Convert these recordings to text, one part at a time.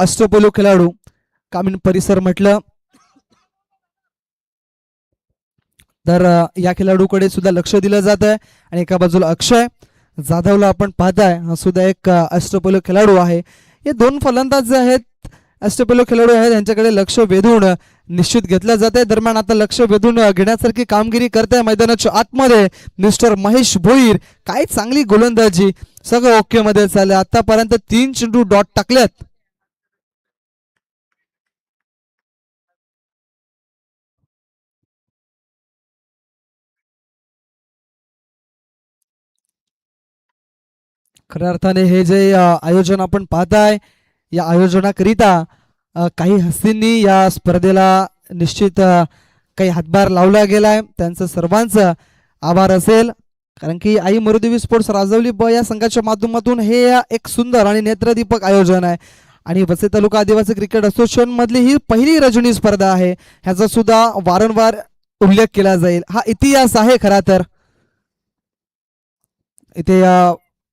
अष्टपैलू खेळाडू कामिन परिसर म्हटलं तर या खेळाडूकडे सुद्धा लक्ष दिलं जात आहे. आणि एका बाजूला अक्षय जाधवला आपण पाहताय, हा सुद्धा एक अष्टपैलू खेळाडू आहे. हे दोन फलंदाज जे आहेत अष्टपैलू खेळाडू आहेत यांच्याकडे लक्ष वेधून निश्चित घेतलं जात आहे. दरम्यान आता लक्ष वेधून घेण्यासारखी कामगिरी करताय मैदानाच्या आतमध्ये मिस्टर महेश भोईर. काय चांगली गोलंदाजी, सगळं ओके मध्ये चाललं. आतापर्यंत 3 चेंडू डॉट टाकल्यात. खऱ्या अर्थाने हे जे आयोजन आपण पाहताय या आयोजनाकरिता काही हस्तींनी या स्पर्धेला निश्चित काही हातभार लावला गेलाय. त्यांचं सर्वांचं आभार असेल, कारण की आई मरुदेवी स्पोर्ट्स राजवली या संघाच्या माध्यमातून हे एक सुंदर आणि नेत्रदीपक आयोजन आहे. आणि वसई तालुका आदिवासी क्रिकेट असोसिएशन मधली ही पहिली रजनी स्पर्धा आहे, ह्याचा सुद्धा वारंवार उल्लेख केला जाईल. हा इतिहास आहे खरा तर. इथे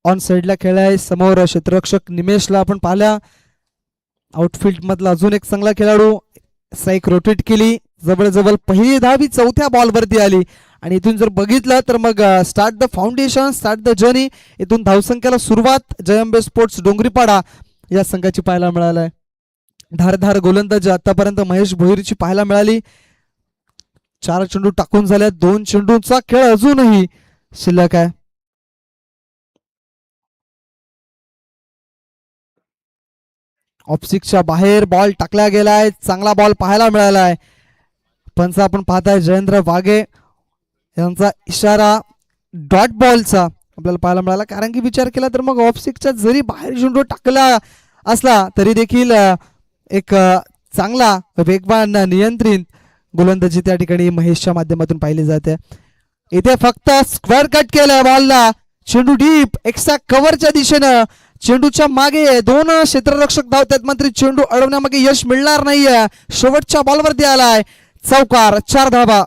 ऑन साइडला खेळाय समोर क्षेत्ररक्षक निमेशला आपण पाहिला. आउटफील्ड मधला अजून एक चांगला खेळाडू, स्ट्राईक रोटेट केली, जवळजवळ पहिली धावी चौथ्या बॉलवरती आली. आणि इथून जर बघितलं तर मग start the foundation, start the journey, इथून धावसंख्येला सुरुवात जयंबे स्पोर्ट्स डोंगरीपाडा या संघाची पाहायला मिळालाय. धारधार गोलंदाजी आतापर्यंत महेश भोईरची पाहायला मिळाली. 4 चेंडू टाकून झाल्या, 2 चेंडूंचा खेळ अजूनही शिल्लक आहे. ऑफसिक्सच्या बाहेर बॉल टाकला गेलाय, चांगला बॉल पाहायला मिळालाय. पंच आपण पाहताय जयेंद्र वाघे यांचा इशारा डॉट बॉलचा आपल्याला पाहायला मिळाला. कारण की विचार केला तर मग ऑफसिक्सच्या जरी बाहेर चेंडू टाकला असला तरी देखील एक चांगला वेगवान नियंत्रित गोलंदाजी त्या ठिकाणी महेशच्या माध्यमातून पाहिली जाते. इथे फक्त स्क्वेअर कट केलाय बॉलला, चेंडू डीप एक्स्ट्रा कव्हरच्या दिशेनं, चेंडूच्या मागे 2 क्षेत्ररक्षक धावतात, मात्र चेंडू अडवण्यामागे यश मिळणार नाहीये. शेवटच्या बॉलवरती आलाय चौकार, 4 धावा.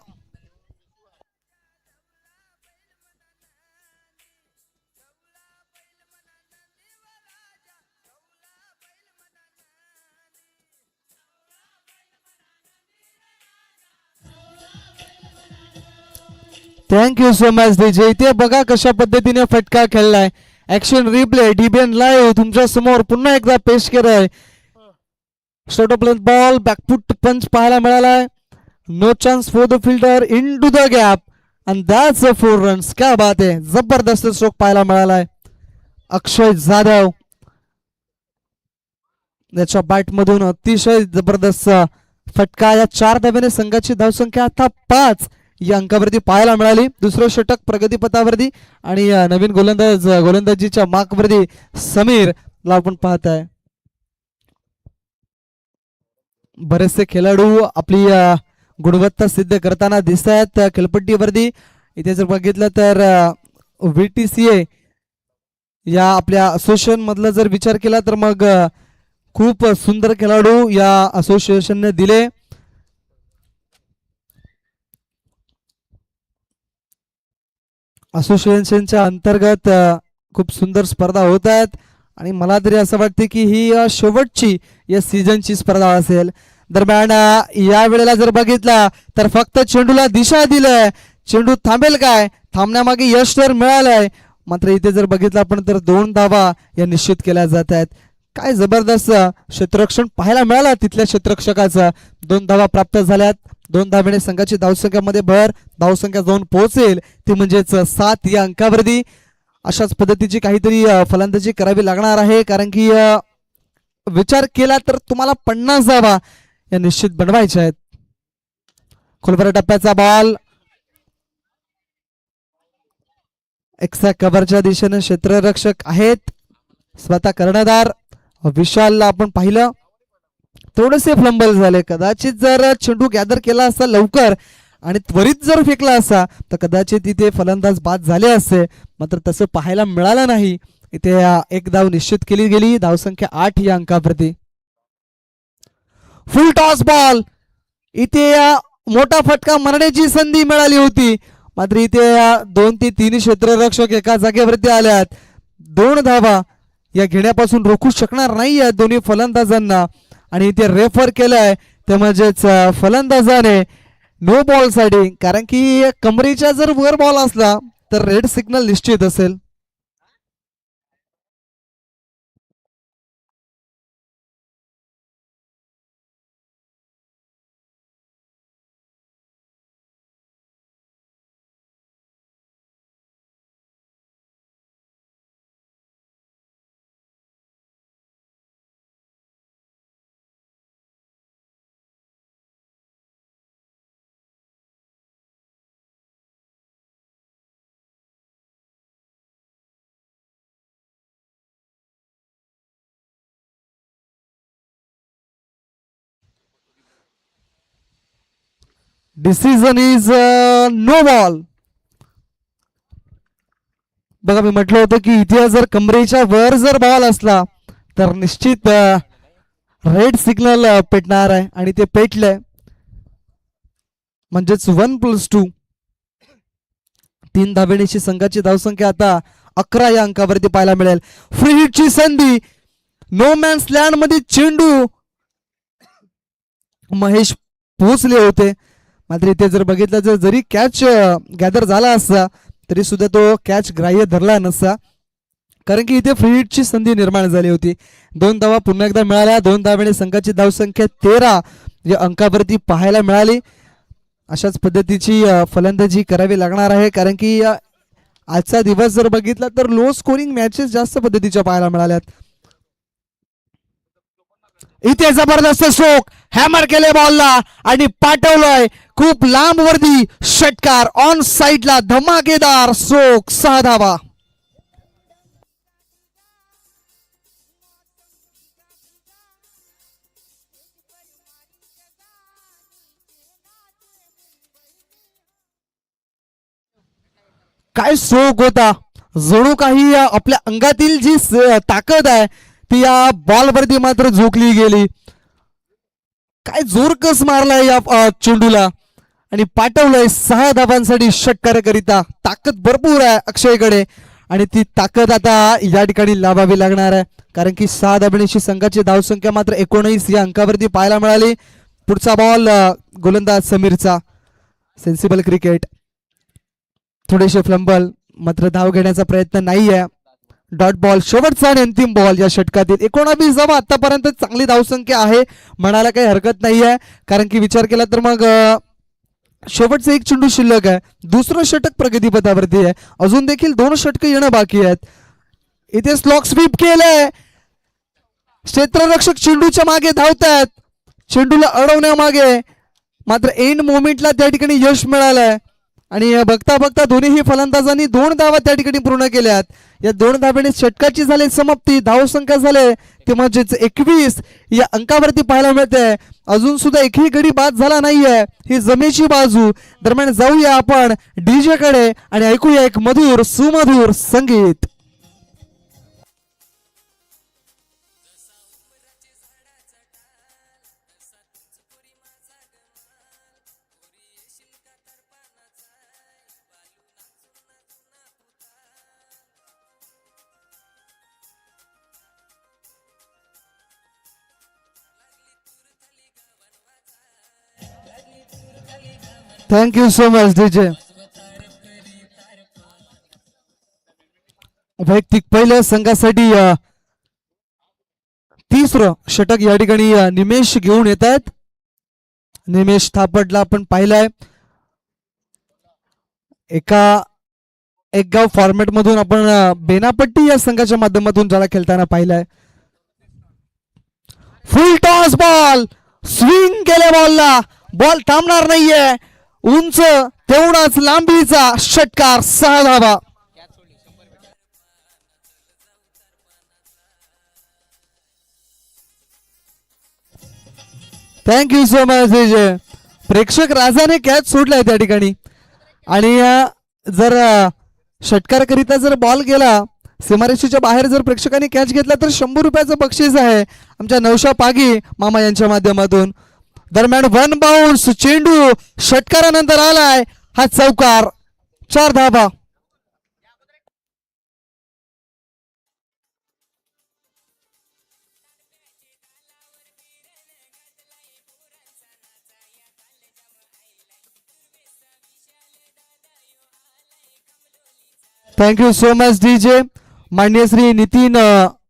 Thank you so much DJ. इथे बघा कशा पद्धतीने फटका खेळलाय. ऍक्शन रिप्ले डीबीएन लाईव्ह तुमच्या समोर पुन्हा एकदा पेश केलाय. Short of length ball, backfoot punch पाहायला मिळालाय. No chance for the fielder, into the gap and that's a 4 runs. क्या बात आहे, जबरदस्त स्ट्रोक पाहायला मिळालाय. अक्षय जाधव याच्या बॅट मधून अतिशय जबरदस्त फटका. या 4 धाब्याने संघाची धावसंख्या आता 5 या अंकावरती पाहायला मिळाली. दुसरं षटक प्रगतीपथावरती आणि नवीन गोलंदाजीच्या मार्कवरती समीरला आपण पाहताय. बरेचसे खेळाडू आपली गुणवत्ता सिद्ध करताना दिसत आहेत खेळपट्टीवरती. इथे जर बघितलं तर VTCA या आपल्या असोसिएशन मधला जर विचार केला तर मग खूप सुंदर खेळाडू या असोसिएशनने दिले. असोसिएशनच्या अंतर्गत खूप सुंदर स्पर्धा होत आहेत आणि मला तरी असं वाटते की ही शेवटची या सीझनची स्पर्धा असेल. दरम्यान या वेळेला जर बघितला तर फक्त चेंडूला दिशा दिलंय, चेंडू थांबेल काय, थांबण्यामागे यश तर मिळालंय. मात्र इथे जर बघितलं आपण तर 2 धावा या निश्चित केल्या जात आहेत. काय जबरदस्त क्षेत्ररक्षण पाहायला मिळालं तिथल्या क्षेत्ररक्षकाचं. 2 धावा प्राप्त झाल्यात. 2 धाब्याने संघाची धावसंख्यामध्ये भर, धावसंख्या जाऊन पोहोचेल ती म्हणजेच 7 या अंकावरती. अशाच पद्धतीची काहीतरी फलंदाजी करावी लागणार आहे, कारण की विचार केला तर तुम्हाला 50 धावा या निश्चित बनवायच्या आहेत. खोलवर टप्प्याचा बॉल एक्स्ट्रा कव्हरच्या दिशेने क्षेत्ररक्षक आहेत स्वतः कर्णधार विशालला आपण पाहिलं. थोडेसे फ्लंबल झाले. कदाचित जर चेंडू गॅदर केला असता लवकर आणि त्वरित जर फेकला असता तर कदाचित तिथे फलंदाज बाद झाले असते, मात्र तसं पाहायला मिळालं नाही. इथे 1 धाव निश्चित केली गेली. धावसंख्या 8 या अंकाप्रती. फुल टॉस बॉल, इथे मोठा फटका मारण्याची संधी मिळाली होती, मात्र इथे 2 ते 3 क्षेत्ररक्षक एका जागेवरती आल्यात. 2 धावा या घेण्यापासून रोखू शकणार नाही आहे दोन्ही फलंदाजांना आणि ते रेफर केलंय ते म्हणजेच फलंदाजाने नो बॉल साठी, कारण की कमरेच्या जर वर बॉल असला तर रेड सिग्नल निश्चित असेल. Decision is no ball. बघा मी म्हटलं होतं की इथे जर कमरेच्या वर जर बॉल असला तर निश्चित रेड सिग्नल पेटणार आहे आणि ते पेटलंय. म्हणजेच 1+2 3 धाबेणीची संघाची धावसंख्या आता 11 या अंकावरती पाहायला मिळेल. फ्री हिटची संधी, नो मॅन्स लँड मध्ये चेंडू महेश पोहोचले होते, मात्र इथे जर बघितलं तर जरी कॅच गॅदर झाला असता तरी सुद्धा तो कॅच ग्राह्य धरला नसता, कारण की इथे फ्री हिटची संधी निर्माण झाली होती. 2 धावा पुन्हा एकदा मिळाल्या. 2 धाब्याने संघाची धावसंख्या 13 या अंकावरती पाहायला मिळाली. अशाच पद्धतीची फलंदाजी करावी लागणार आहे, कारण की आजचा दिवस जर बघितला तर लो स्कोरिंग मॅचेस जास्त पद्धतीच्या पाहायला मिळाल्यात. इथे जबरदस्त स्ट्रोक, हॅमर केले बॉलला आणि पाठवलंय खूप लांब वरती षटकार ऑन साइडला, धमाकेदार स्ट्रोक, 6 धावा. काय स्ट्रोक होता, जणू काही आपल्या अंगातील जी ताकद आहे ती या बॉल वरती मात्र झोकली गेली. काय जोर कस मारलाय या चेंडूला आणि पाठवलंय 6 धावांसाठी षटकाराकरिता. ताकद भरपूर आहे अक्षयकडे आणि ती ताकद आता या ठिकाणी लावावी लागणार आहे, कारण की 6 धाबेणीची संघाची धावसंख्या मात्र 19 या अंकावरती पाहायला मिळाली. पुढचा बॉल गोलंदाज समीरचा. सेन्सिबल क्रिकेट, थोडेसे फ्लंबल, मात्र धाव घेण्याचा प्रयत्न नाहीये. डॉट बॉल, शेवटचा आणि अंतिम बॉल या षटकातील. 19 धावा आतापर्यंत चांगली धावसंख्या आहे म्हणायला काही हरकत नाहीये, कारण की विचार केला तर मग शेवटचं एक चेंडू शिल्लक आहे. दुसरं षटक प्रगतीपथावरती आहे, अजून देखील 2 षटकं येणं बाकी आहेत. इथे स्लॉक स्वीप केलंय, क्षेत्ररक्षक चेंडूच्या मागे धावतात, चेंडूला अडवण्यामागे, मात्र एंड मोमेंटला त्या ठिकाणी यश मिळालंय आणि बघता बघता दोन्हीही फलंदाजांनी 2 धावा त्या ठिकाणी पूर्ण केल्यात. या 2 धाब्याने षटकाची झाली समाप्ती. धावसंख्या झाले ते म्हणजेच 21 या अंकावरती पाहायला मिळते. अजून सुद्धा एकही गडी बाद झाला नाहीये, ही जमेची बाजू. दरम्यान जाऊया आपण डीजे कडे आणि ऐकूया एक मधुर सुमधुर संगीत. Thank you so much DJ. वैयक्तिक पहिल्या संघासाठी 3रं षटक या ठिकाणी निमेश घेऊन येत आहेत. निमेश थापटला आपण पाहिलाय, एक गाव फॉर्मॅट मधून आपण बेनापट्टी या संघाच्या माध्यमातून ज्याला खेळताना पाहिलाय. फुल टॉस बॉल, स्विंग केले बॉलला, बॉल थांबणार नाहीये, उंच तेवढाच लांबीचा षटकार, 6 धावा. थँक्यू सो मच विजय. प्रेक्षक राजाने कॅच सोडलाय त्या ठिकाणी आणि जर षटकारकरिता जर बॉल गेला सीमारेषेच्या बाहेर, जर प्रेक्षकांनी कॅच घेतला तर 100 रुपयाचं बक्षीस आहे आमच्या नौशा पागी मामा यांच्या माध्यमातून. दरम्यान 1 बाउन्स, चेंडू षटकारानंतर आलाय, हा चौकार, 4 धावा. Thank you so much DJ. माननीय श्री नितीन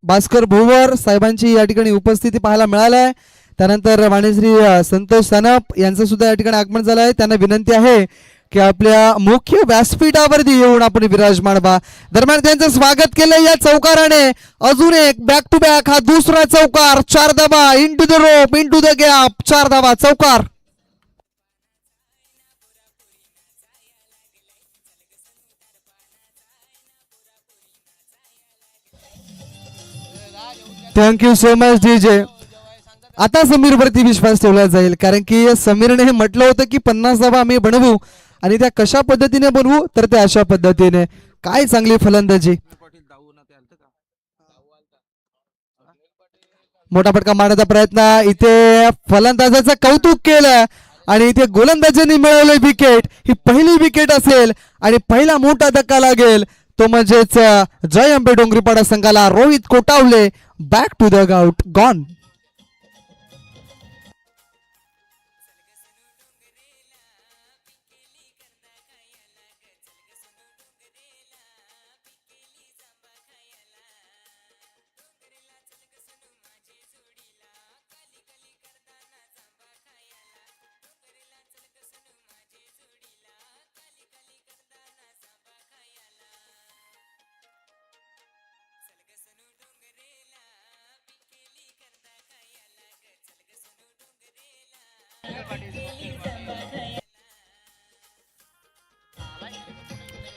भास्कर भोवर साहेबांची या ठिकाणी उपस्थिती पाहायला मिळाली आहे. त्यानंतर माननीय श्री संतोष सनप यांचं सुद्धा या ठिकाणी आगमन झालं आहे. त्यांना विनंती आहे की आपल्या मुख्य व्यासपीठावरती येऊन आपण विराजमान व्हा. दरम्यान त्यांचं स्वागत केलं या चौकाराने. अजून एक बॅक टू बॅक हा दुसरा चौकार. 4 धावा into the rope into the gap. 4 धावा चौकार. Thank you so much DJ. आता समीर वरती विश्वास ठेवला जाईल कारण की समीरने म्हटलं होतं की 50 धावा आम्ही बनवू आणि त्या कशा पद्धतीने बनवू तर त्या अशा पद्धतीने. काय चांगली फलंदाजी. मोठा फटका मारण्याचा प्रयत्न. इथे फलंदाजाचं कौतुक केलं आणि इथे गोलंदाजांनी मिळवले विकेट. ही पहिली विकेट असेल आणि पहिला मोठा धक्का लागेल तो म्हणजेच जय अंबे डोंगरीपाडा संघाला. Rohit Kotawale back to the out gone.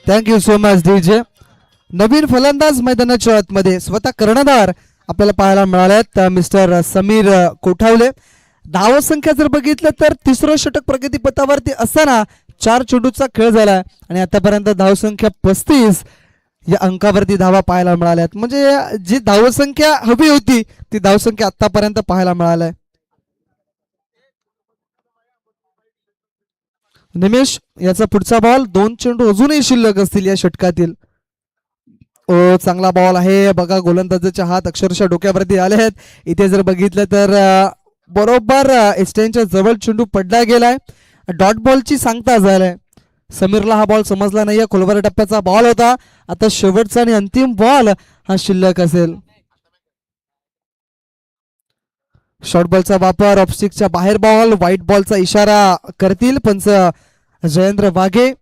Thank you so much DJ. नवीन फलंदाज मैदानाच्या आतमध्ये स्वतः कर्णधार आपल्याला पाहायला मिळाल्यात मिस्टर समीर कोठावले. धावसंख्या जर बघितलं तर तिसरं षटक प्रगतीपथावरती असताना 4 चेंडूचा खेळ झाला आणि आतापर्यंत धावसंख्या 35 या अंकावरती धावा पाहायला मिळाल्यात. म्हणजे जी धावसंख्या हवी होती ती धावसंख्या आतापर्यंत पाहायला मिळाल्या. निमेश याचा पुढचा बॉल. 2 चेंडू अजूनही शिल्लक असतील या षटकातील. ओ चांगला बॉल आहे बघा. गोलंदाजाचे हात अक्षरशः डोक्यावरती आले आहेत. इथे जर बघितलं तर बरोबर एस्टेनच्या जवळ चेंडू पडला गेलाय. डॉट बॉलची सांगता झालाय. समीरला हा बॉल समजला नाहीये. खोलवर टप्प्याचा बॉल होता. आता शेवटचा आणि अंतिम बॉल हा शिल्लक असेल. शॉर्ट बॉलचा वापर. ऑफस्टिकच्या बाहेर बॉल. व्हाईट बॉलचा इशारा करतील पंच जयेंद्र वाघे.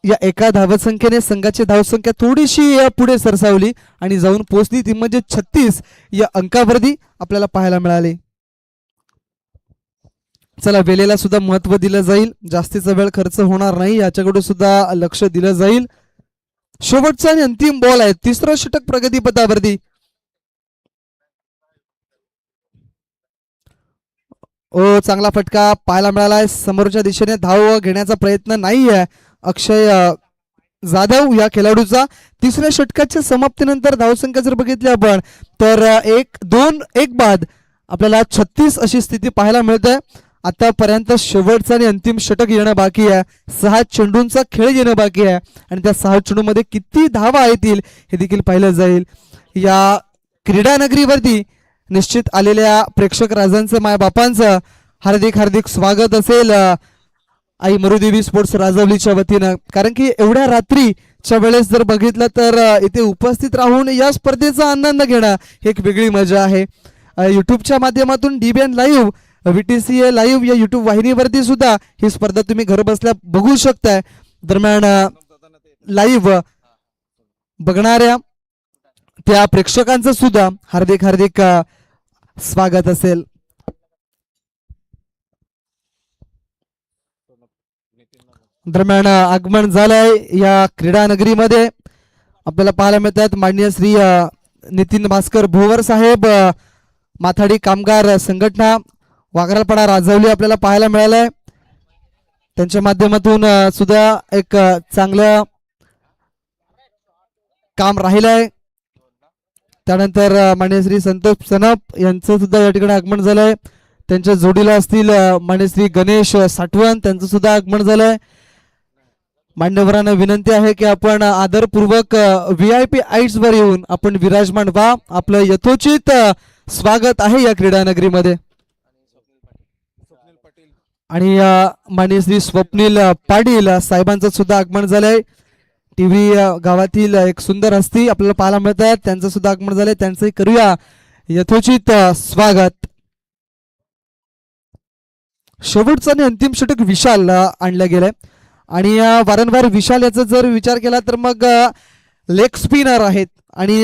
या एका धावसंख्येने संघाची धावसंख्या थोडीशी पुढे सरसावली आणि जाऊन पोहोचली ती म्हणजे 36 या अंकावरती आपल्याला पाहायला मिळाली. चला वेळेला सुद्धा महत्व दिलं जाईल. जास्तीचा वेळ खर्च होणार नाही याच्याकडे सुद्धा लक्ष दिलं जाईल. शेवटचा आणि अंतिम बॉल आहे. तिसरं षटक प्रगतीपथावरती. ओ चांगला फटका पाहायला मिळालाय. समोरच्या दिशेने धाव घेण्याचा प्रयत्न नाहीये अक्षय जाधव या खेळाडूचा. तिसऱ्या षटकाच्या समाप्तीनंतर धावसंख्या जर बघितली आपण तर 1-2-1 बाद आपल्याला 36 अशी स्थिती पाहायला मिळते. आतापर्यंत शेवटचा आणि अंतिम षटक येणं बाकी आहे. 6 चेंडूंचा खेळ येणं बाकी आहे आणि त्या 6 चेंडूमध्ये किती धावा येतील हे देखील पाहिलं जाईल. या क्रीडा नगरीवरती निश्चित आलेल्या प्रेक्षक राजांचं मायबापांचं हार्दिक हार्दिक स्वागत असेल आई मरुदेवी स्पोर्ट्स राजवलीच्या वतीनं. कारण की एवढ्या रात्रीच्या वेळेस जर बघितलं तर इथे उपस्थित राहून या स्पर्धेचा आनंद घेणं ही एक वेगळी मजा आहे. युट्यूबच्या माध्यमातून DBN लाईव्ह VTCA लाईव्ह या युट्यूब वाहिनीवरती सुद्धा ही स्पर्धा तुम्ही घर बसल्या बघू शकताय. दरम्यान लाईव्ह बघणाऱ्या त्या प्रेक्षकांचं सुद्धा हार्दिक हार्दिक स्वागत असेल. दरम्यान आगमन झालंय या क्रीडा नगरीमध्ये. आपल्याला पाहायला मिळतात माननीय श्री नितीन भास्कर भोवर साहेब माथाडी कामगार संघटना वाघरालपाडा राजवली आपल्याला पाहायला मिळालंय. त्यांच्या माध्यमातून सुद्धा एक चांगलं काम राहिलंय. त्यानंतर माननीय श्री संतोष सनप यांचं सुद्धा या ठिकाणी आगमन झालंय. त्यांच्या जोडीला असतील माननीय श्री गणेश साठवण त्यांचं सुद्धा आगमन झालंय. मान्यवरांना विनंती आहे की आपण आदरपूर्वक VIP आईट्स वर येऊन आपण विराजमान व्हा. आपलं यथोचित स्वागत आहे या क्रीडा नगरीमध्ये. आणि माननीय श्री स्वप्नील पाटील साहेबांचं सुद्धा आगमन झालंय. टीव्ही गावातील एक सुंदर हस्ती आपल्याला पाहायला मिळत आहेत, त्यांचं सुद्धा आगमन झालंय, त्यांचंही करूया यथोचित स्वागत. शेवटचं आणि अंतिम षटक विशाल आणलं गेलंय आणि वारंवार विशाल याचा जर विचार केला तर मग लेग स्पिनर आहेत आणि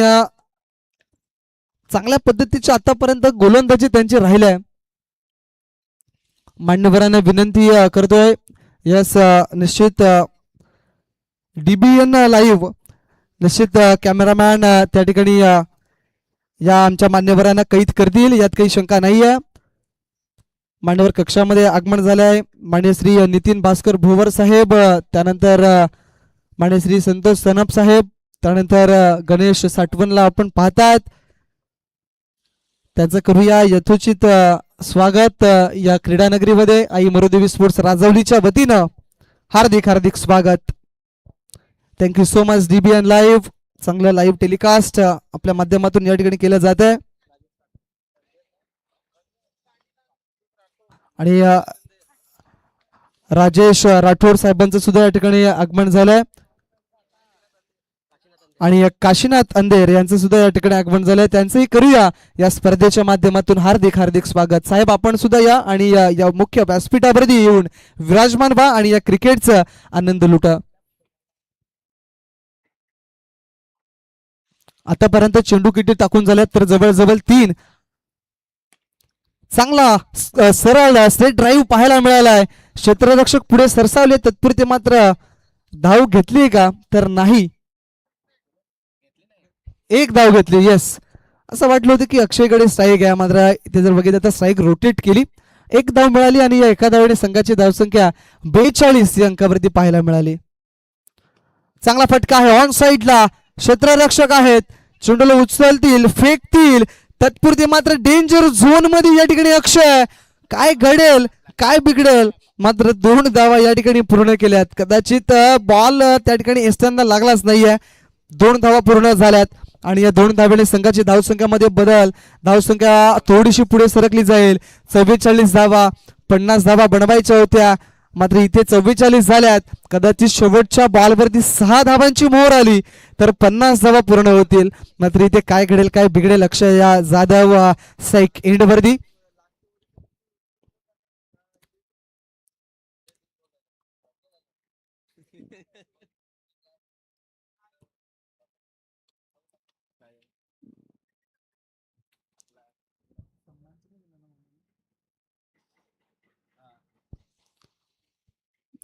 चांगल्या पद्धतीची आतापर्यंत गोलंदाजी त्यांची राहिली आहे. मान्यवरांना विनंती करतोय, यस निश्चित DBN लाईव्ह निश्चित कॅमेरामॅन त्या ठिकाणी या आमच्या मान्यवरांना कैद करतील, यात काही शंका नाही आहे. मान्यवर कक्षामध्ये आगमन झाले आहे मान्य श्री नितीन भास्कर भोवर साहेब, त्यानंतर मान्य श्री संतोष सनप साहेब, त्यानंतर गणेश साठवणला आपण पाहतात, त्यांचं करूया यथोचित स्वागत या क्रीडा नगरीमध्ये. आई मरुदेवी स्पोर्ट्स राजवलीच्या वतीनं हार्दिक हार्दिक स्वागत. Thank you so much DBN live. चांगलं लाईव्ह टेलिकास्ट आपल्या माध्यमातून या ठिकाणी केलं जात आहे आणि राजेश राठोड साहेबांचं सुद्धा या ठिकाणी आगमन झालंय आणि काशीनाथ अंधेर यांचं सुद्धा या ठिकाणी आगमन झालंय, त्यांचंही करूया या स्पर्धेच्या माध्यमातून हार्दिक हार्दिक स्वागत. साहेब आपण सुद्धा या आणि या मुख्य व्यासपीठावरती येऊन विराजमान व्हा आणि या क्रिकेटचा आनंद लुटा. आतापर्यंत चेंडू किती टाकून झाल्यात तर जवळजवळ 3 चांगला सरळ स्ट्रेट ड्राईव्ह पाहायला मिळालाय. क्षेत्ररक्षक पुढे सरसावले, तत्पुरते मात्र धाव घेतली का तर नाही, एक धाव घेतली. येस, असं वाटलं होतं की अक्षयकडे स्ट्राईक आहे, मात्र इथे जर बघितलं तर स्ट्राईक रोटेट केली, एक धाव मिळाली आणि या एका धावेने संघाची धावसंख्या 42 या अंकावरती पाहायला मिळाली. चांगला फटका आहे ऑन साईडला, क्षेत्ररक्षक आहेत, चेंडूला उचलतील, फेकतील, तत्पुरते मात्र डेंजर झोन मध्ये या ठिकाणी अक्षय, काय घडेल काय बिघडेल, मात्र 2 धावा या ठिकाणी पूर्ण केल्यात. कदाचित बॉल त्या ठिकाणी एस्टनला लागलाच नाहीये, 2 धावा पूर्ण झाल्यात आणि या 2 धावेने संघाची धावसंख्यामध्ये बदल, धावसंख्या थोडीशी पुढे सरकली जाईल. 44 धावा, 50 धावा बनवायच्या होत्या, मात्र इथे 44 झाल्यात. कदाचित शेवटच्या बॉलवरती 6 धावांची मोहर आली तर 50 धावा पूर्ण होतील, मात्र इथे काय घडेल काय बिघडेल अक्षय या जाधव साईक एंडवरती.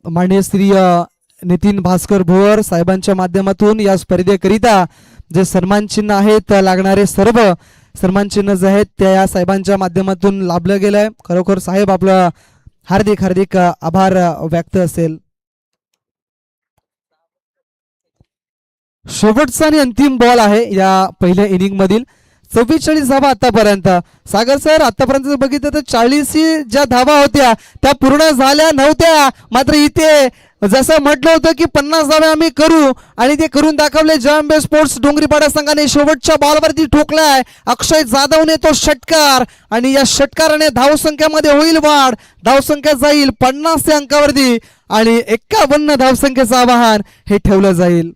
माननीय श्री नितीन भास्कर भोवर साहेबांच्या माध्यमातून या स्पर्धेकरिता जे सन्मान चिन्ह आहेत लागणारे सर्व सन्मान चिन्ह जे आहेत त्या या साहेबांच्या माध्यमातून लाभलं गेलंय. खरोखर साहेब आपलं हार्दिक हार्दिक आभार व्यक्त असेल. शेवटचा आणि अंतिम बॉल आहे या पहिल्या इनिंग मधील. 44 धावा आतापर्यंत. सागर सर आतापर्यंत जर बघितलं तर 40 ज्या धावा होत्या त्या पूर्ण झाल्या नव्हत्या, मात्र इथे जसं म्हटलं होतं की 50 धावे आम्ही करू आणि ते करून दाखवले. जयंबे स्पोर्ट्स डोंगरीपाडा संघाने शेवटच्या बॉलवरती ठोकलाय. अक्षय जाधवने तो षटकार आणि या षटकाराने धावसंख्यामध्ये होईल वाढ, धावसंख्या जाईल 50 या अंकावरती आणि 51 धावसंख्येचं आवाहन हे ठेवलं जाईल.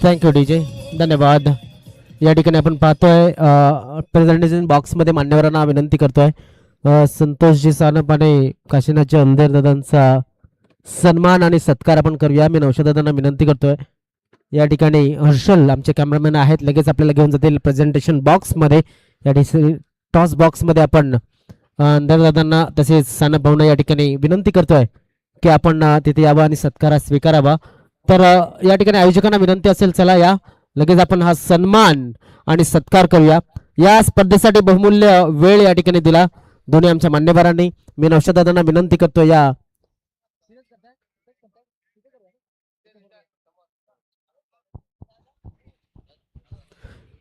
थँक्यू डीजे, धन्यवाद. या ठिकाणी आपण पाहतोय प्रेझेंटेशन बॉक्समध्ये मान्यवरांना विनंती करतोय संतोषजी सानप आणि काशीनाथच्या अंधेर दादांचा सन्मान आणि सत्कार आपण करूया. मी नौशाद दादांना विनंती करतोय. या ठिकाणी हर्षल आमचे कॅमेरामॅन आहेत, लगेच आपल्याला घेऊन जातील प्रेझेंटेशन बॉक्समध्ये. या ठिकाणी टॉस बॉक्समध्ये आपण अंधेर दादांना तसेच सानप भाऊंना या ठिकाणी विनंती करतोय की आपण तिथे यावं आणि सत्कार स्वीकारावा. तर या ठिकाणी आयोजकांना विनंती असेल, चला या लगेच आपण हा सन्मान आणि सत्कार करूया. या स्पर्धेसाठी बहुमूल्य वेळ या ठिकाणी दिला दोन्ही आमच्या मान्यवरांनी. मी नौशाद दादांना विनंती करतो या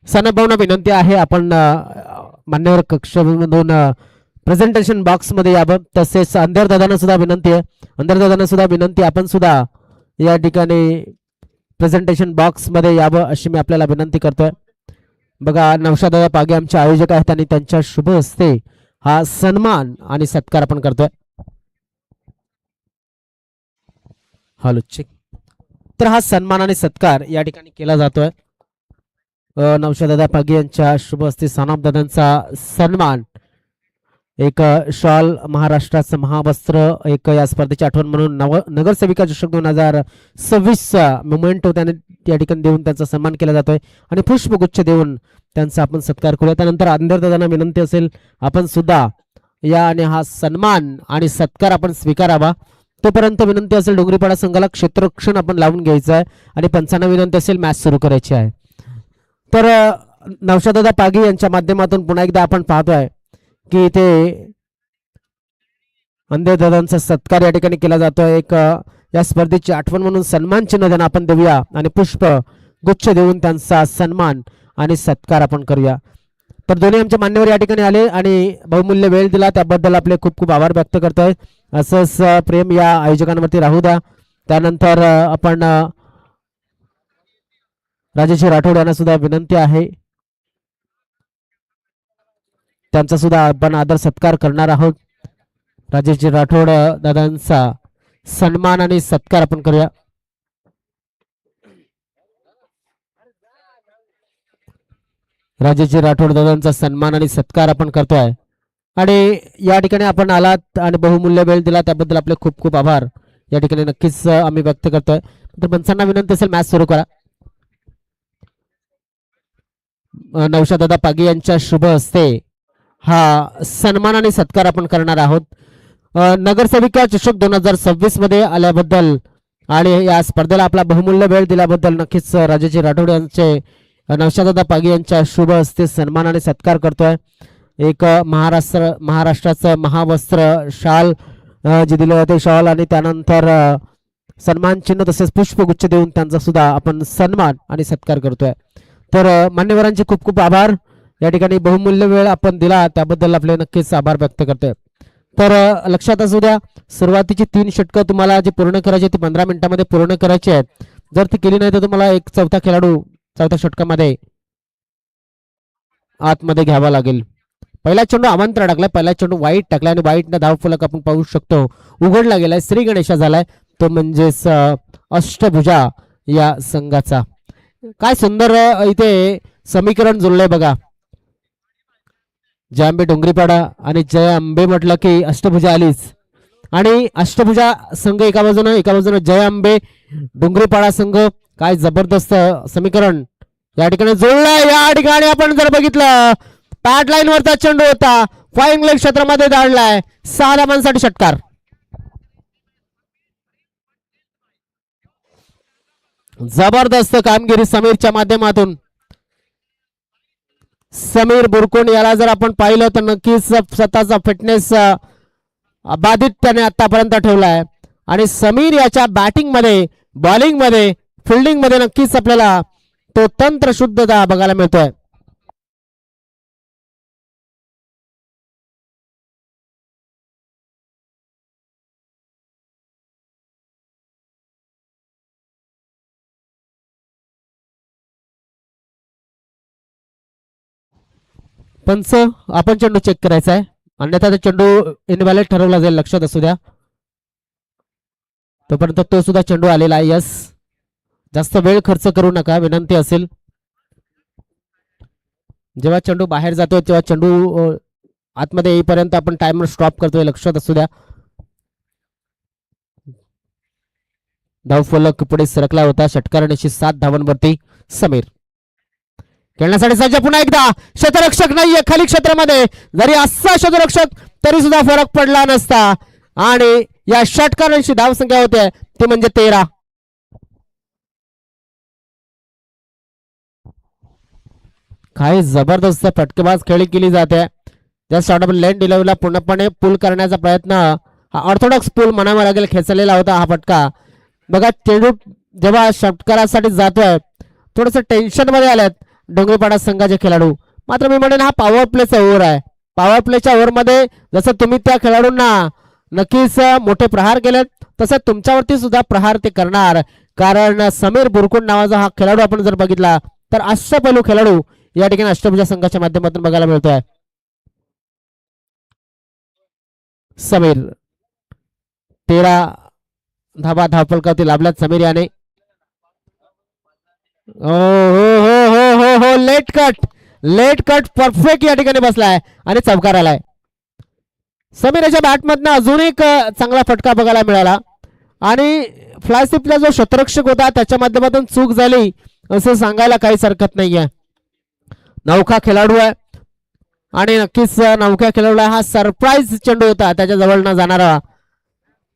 सानप भाऊंना विनंती आहे आपण मान्यवर कक्षामधून प्रेझेंटेशन बॉक्स मध्ये यावं. तसेच अंधेर दादांना सुद्धा विनंती आहे, अंधेर दादांना सुद्धा विनंती, आपण सुद्धा या ठिकाणी प्रेझेंटेशन बॉक्स मध्ये यावं अशी मी आपल्याला विनंती करतोय. बघा नौशाद दादा पागे आमचे आयोजक आहेत आणि त्यांच्या शुभ हस्ते हा सन्मान आणि सत्कार आपण करतोय. Hello check. तर हा सन्मान आणि सत्कार या ठिकाणी केला जातोय. नौशाद दादा पागे यांच्या शुभ हस्ते सानप दादांचा सन्मान, एक शॉल, महाराष्ट्राचं महावस्त्र, एक या स्पर्धेची आठवण म्हणून नगरसेविका चषक 2026 मुमेंट त्याने या ठिकाणी देऊन त्यांचा सन्मान केला जातोय आणि पुष्पगुच्छ देऊन त्यांचा आपण सत्कार करूया. त्यानंतर अंधेर दादांना विनंती असेल आपण सुद्धा या आणि हा सन्मान आणि सत्कार आपण स्वीकारावा. तोपर्यंत विनंती असेल डोंगरीपाडा संघाला क्षेत्ररक्षण आपण लावून घ्यायचं आहे आणि पंचांना विनंती असेल मॅच सुरू करायची आहे. तर नौशाद दादा पागी यांच्या माध्यमातून पुन्हा एकदा आपण पाहतोय की इथे अंधेर दादांचा सत्कार या ठिकाणी केला जातोय. एक या स्पर्धेची आठवण म्हणून सन्मान चिन्ह त्यांना आपण देऊया आणि पुष्प गुच्छ देऊन त्यांचा सन्मान आणि सत्कार आपण करूया. तर दोन्ही आमचे मान्यवर या ठिकाणी आले आणि बहुमूल्य वेळ दिला त्याबद्दल आपले खूप खूप आभार व्यक्त करतोय. असंच प्रेम या आयोजकांवरती राहू द्या. त्यानंतर आपण राजेश राठोड यांना सुद्धा विनंती आहे, त्यांचा सुद्धा आपण आदर सत्कार करणार आहोत. राजेश राठोड दादांचा सन्मान आणि सत्कार आपण करूया. राजेश राठोड दादांचा सन्मान आणि सत्कार आपण करतोय आणि या ठिकाणी आपण आलात आणि बहुमूल्य वेळ दिला त्याबद्दल आपले खूप खूप आभार या ठिकाणी नक्कीच आम्ही व्यक्त करतोय. तर पंचांना विनंती असेल मॅच सुरू करा. नौशाद दादा पागी यांच्या शुभ हस्ते हा सन्मान आणि सत्कार आपण करणार आहोत. नगरसेविका चषक 2026 मध्ये आल्याबद्दल आणि या स्पर्धेला आपला बहुमूल्य वेळ दिल्याबद्दल नक्कीच राजेश राठोड यांचे नौशाद दादा पागी यांच्या शुभ हस्ते सन्मान आणि सत्कार करतोय. एक महाराष्ट्राचं महावस्त्र शाल जे दिलं होते शॉल आणि त्यानंतर सन्मान चिन्ह तसेच पुष्पगुच्छ देऊन त्यांचा सुद्धा आपण सन्मान आणि सत्कार करतोय. तर मान्यवरांचे खूप खूप आभार. या ठिकाणी बहुमूल्य वेळ आपण दिला त्याबद्दल आपले नक्कीच आभार व्यक्त करतोय. तर लक्षात असू द्या सुरुवातीची 3 षटकं तुम्हाला जी पूर्ण करायची ती 15 मिनिटांमध्ये पूर्ण करायची आहेत. जर ती केली नाही तर तुम्हाला एक चौथा खेळाडू चौथ्या षटकामध्ये आतमध्ये घ्यावा लागेल. पहिला चेंडू अवांतर टाकलाय, पहिला चेंडू वाईट टाकलाय आणि वाईटनं धावफलक आपण पाहू शकतो उघडला गेलाय. श्री गणेशा झालाय तो म्हणजेच अष्टभुजा या संघाचा. काय सुंदर इथे समीकरण जुळलंय बघा. जय अंबे डोंगरीपाडा आणि जय अंबे म्हटलं की अष्टभुजा आलीच आणि अष्टभुजा संघ एका बाजूनं जय अंबे डोंगरीपाडा संघ. काय जबरदस्त समीकरण या ठिकाणी जुळलंय. या ठिकाणी आपण जर बघितलं पॅड लाईन वरचा चेंडू होता, फाईंग लेग क्षेत्रामध्ये धाडलाय. 6 धावांसाठी षटकार. जबरदस्त कामगिरी समीरच्या माध्यमातून. समीर बुरकुंड याला जर आपण पाहिलं तर नक्कीच स्वतःचा फिटनेस बाधित त्याने आतापर्यंत ठेवलाय आणि समीर याच्या बॅटिंग मध्ये बॉलिंग मध्ये फिल्डिंग मध्ये नक्कीच आपल्याला तो तंत्र शुद्धता बघायला मिळतोय. पंच आपण चेंडू चेक करायचा आहे अन्यथा चेंडू इनव्हॅलिड ठरवला जाईल, लक्षात असू द्या. तोपर्यंत तो सुद्धा चेंडू आलेला आहे. यस जास्त वेळ खर्च करू नका, विनंती असेल. जेव्हा चेंडू बाहेर जातोय तेव्हा चेंडू आतमध्ये येईपर्यंत आपण टाइमर स्टॉप करतोय, लक्षात असू द्या. धावफलक पुढे सरकला होता. षटकारांची 7 धावांवरती समीर खेळण्यासाठी सज्ज. पुन्हा एकदा क्षेत्ररक्षक नाहीये खाली क्षेत्रामध्ये, जरी असा क्षेत्ररक्षक तरी सुद्धा फरक पडला नसता. आणि या षटकारांची धावसंख्या होते ती म्हणजे 13. काही जबरदस्त फटकेबाज खेळी केली जाते. त्या शॉट लेन डिलिव्हरीला पूर्णपणे पूल करण्याचा प्रयत्न, हा ऑर्थोडॉक्स पूल म्हणावा लागेल, खेचलेला होता हा फटका. बघा चेंडू जेव्हा षटकारासाठी जातोय थोडस टेन्शन मध्ये आल्यात डोंगरीपाडा संघाचे खेळाडू. मात्र मी म्हणेन हा पॉवर प्लेचा ओव्हर आहे. पॉवर प्लेच्या ओव्हर मध्ये जसं तुम्ही त्या खेळाडूंना नक्कीच मोठे प्रहार केलेत तसं तुमच्यावरती सुद्धा प्रहार ते करणार. कारण समीर बुरकुंड नावाचा हा खेळाडू आपण जर बघितला तर अष्टपैलू खेळाडू या ठिकाणी अष्टभुजा संघाच्या माध्यमातून बघायला मिळतोय. समीर 13 धाबा धावफलकावरती लाभल्यात समीर याने. हो हो हो हो हो हो लेट कट परफेक्ट या ठिकाणी बसलाय आणि चौकार आलाय. समीरच्या बॅटमधनं अजून एक चांगला फटका बघायला मिळाला आणि फ्लायस्टिपला जो क्षेत्ररक्षक होता त्याच्या माध्यमातून चूक झाली असं सांगायला काहीच हरकत नाहीये. नौका खेळाडू आहे आणि नक्कीच नौका खेळाडूला हा सरप्राईज चेंडू होता त्याच्या जवळ न जाणारा.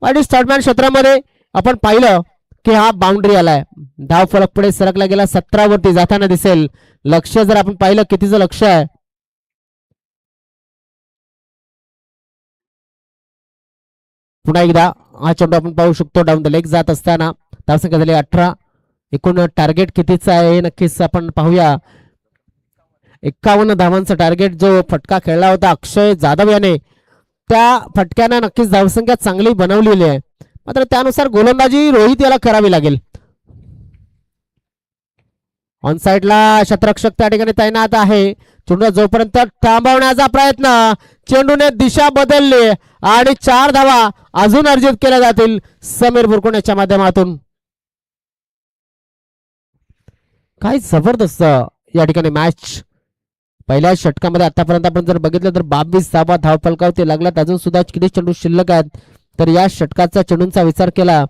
आणि स्टॉटमॅन क्षेत्रामध्ये आपण पाहिलं की हा बाउंड्री आलाय. धाव फलक पुढे सरकला गेला, 17 वरती जाताना दिसेल. लक्ष जर आपण पाहिलं कितीचं लक्ष आहे. पुन्हा एकदा हा चेंडू आपण पाहू शकतो डाऊन द लेग जात असताना. धावसंख्या झाली 18. एकूण टार्गेट कितीचं आहे हे नक्कीच आपण पाहूया. 51 धावांचा टार्गेट जो फटका खेळला होता अक्षय जाधव याने, त्या फटक्यानं नक्कीच धावसंख्या चांगली बनवलेली आहे. मात्र त्यानुसार गोलंदाजी रोहित याला करावी लागेल. ऑन साइडला क्षेत्ररक्षक त्या ठिकाणी तैनात आहे. चेंडू जोपर्यंत थांबवण्याचा प्रयत्न, चेंडूने दिशा बदलली आणि 4 धावा अजून अर्जित केल्या जातील समीर बुरकुंड याच्या माध्यमातून. काय जबरदस्त या ठिकाणी मॅच. पहिल्या षटकामध्ये आतापर्यंत आपण जर बघितलं तर 22 धावा धावफलकावरती लागल्यात. अजून सुद्धा किती चेंडू शिल्लक आहेत तर या षटकाचा चेंडूंचा विचार केला